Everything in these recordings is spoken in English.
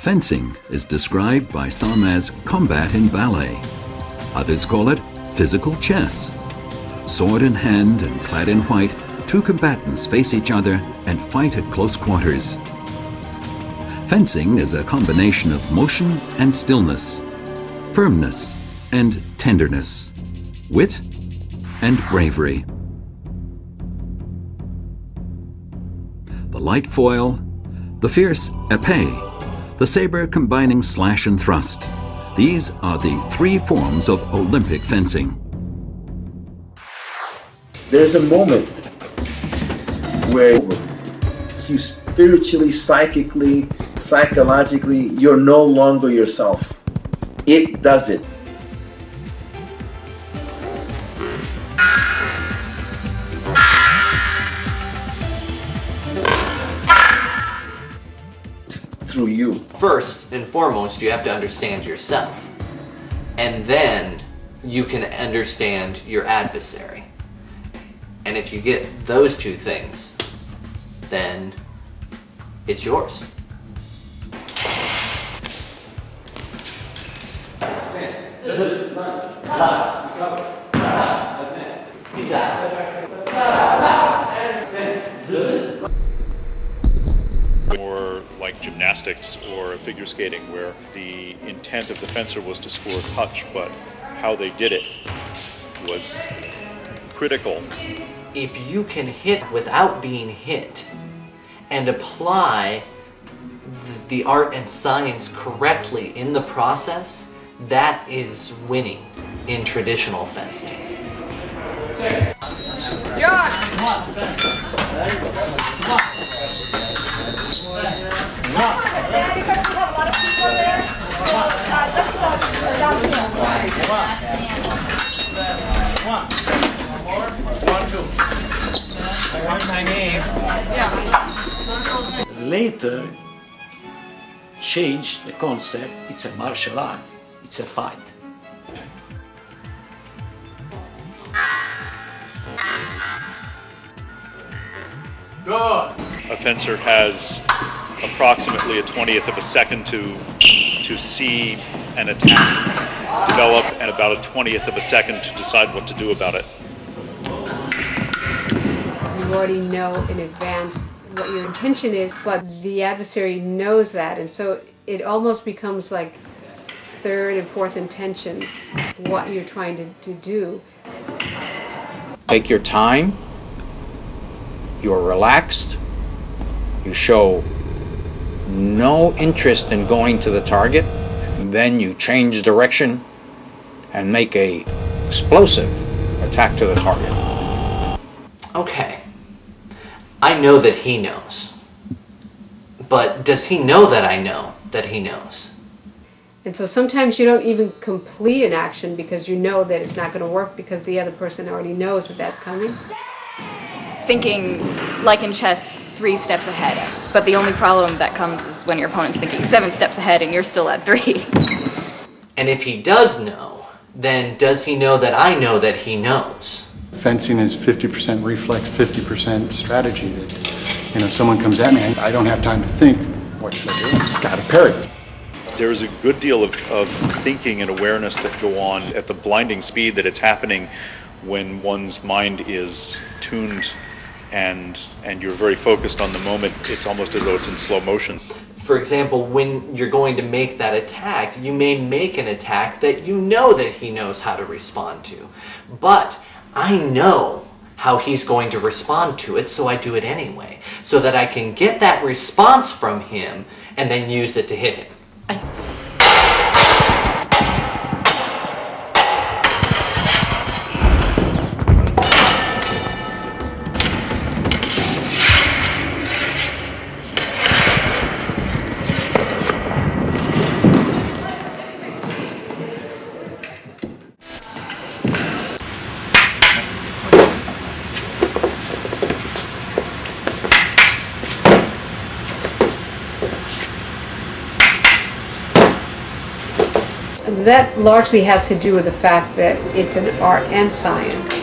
Fencing is described by some as combat in ballet. Others call it physical chess. Sword in hand and clad in white, two combatants face each other and fight at close quarters. Fencing is a combination of motion and stillness, firmness and tenderness, wit and bravery. The light foil, the fierce épée, the saber combining slash and thrust. These are the three forms of Olympic fencing. There's a moment where you spiritually, psychically, psychologically, you're no longer yourself. It does it. Through you. First and foremost, you have to understand yourself. And then you can understand your adversary. And if you get those two things, then it's yours. More like gymnastics or figure skating, where the intent of the fencer was to score a touch, but how they did it was critical. If you can hit without being hit and apply the art and science correctly in the process, that is winning in traditional fencing. Later, changed the concept. It's a martial art. It's a fight. A fencer has approximately a 20th of a second to see an attack develop, and about a 20th of a second to decide what to do about it. You already know in advance what your intention is, but the adversary knows that, and so it almost becomes like third and fourth intention what you're trying to do. Take your time, you're relaxed, you show no interest in going to the target, and then you change direction and make a explosive attack to the target. Okay, I know that he knows, but does he know that I know that he knows? And so sometimes you don't even complete an action because you know that it's not going to work because the other person already knows that that's coming. Thinking, like in chess, 3 steps ahead. But the only problem that comes is when your opponent's thinking 7 steps ahead and you're still at 3. And if he does know, then does he know that I know that he knows? Fencing is 50% reflex, 50% strategy. That, you know, if someone comes at me, I don't have time to think, what should I do? Got to parry. There is a good deal of thinking and awareness that go on at the blinding speed that it's happening when one's mind is tuned and you're very focused on the moment. It's almost as though it's in slow motion. For example, when you're going to make that attack, you may make an attack that you know that he knows how to respond to. But I know how he's going to respond to it, so I do it anyway, so that I can get that response from him and then use it to hit him. That largely has to do with the fact that it's an art and science.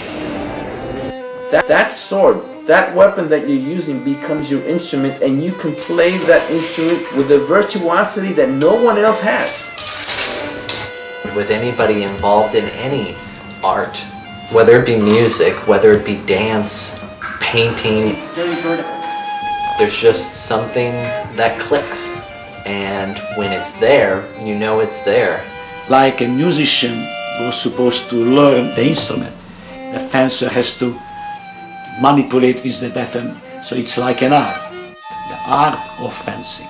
That sword, that weapon that you're using becomes your instrument, and you can play that instrument with a virtuosity that no one else has. With anybody involved in any art, whether it be music, whether it be dance, painting, Very vertical. there's just something that clicks. And when it's there, you know it's there. Like a musician was supposed to learn the instrument, a fencer has to manipulate with the weapon, so it's like an art, the art of fencing.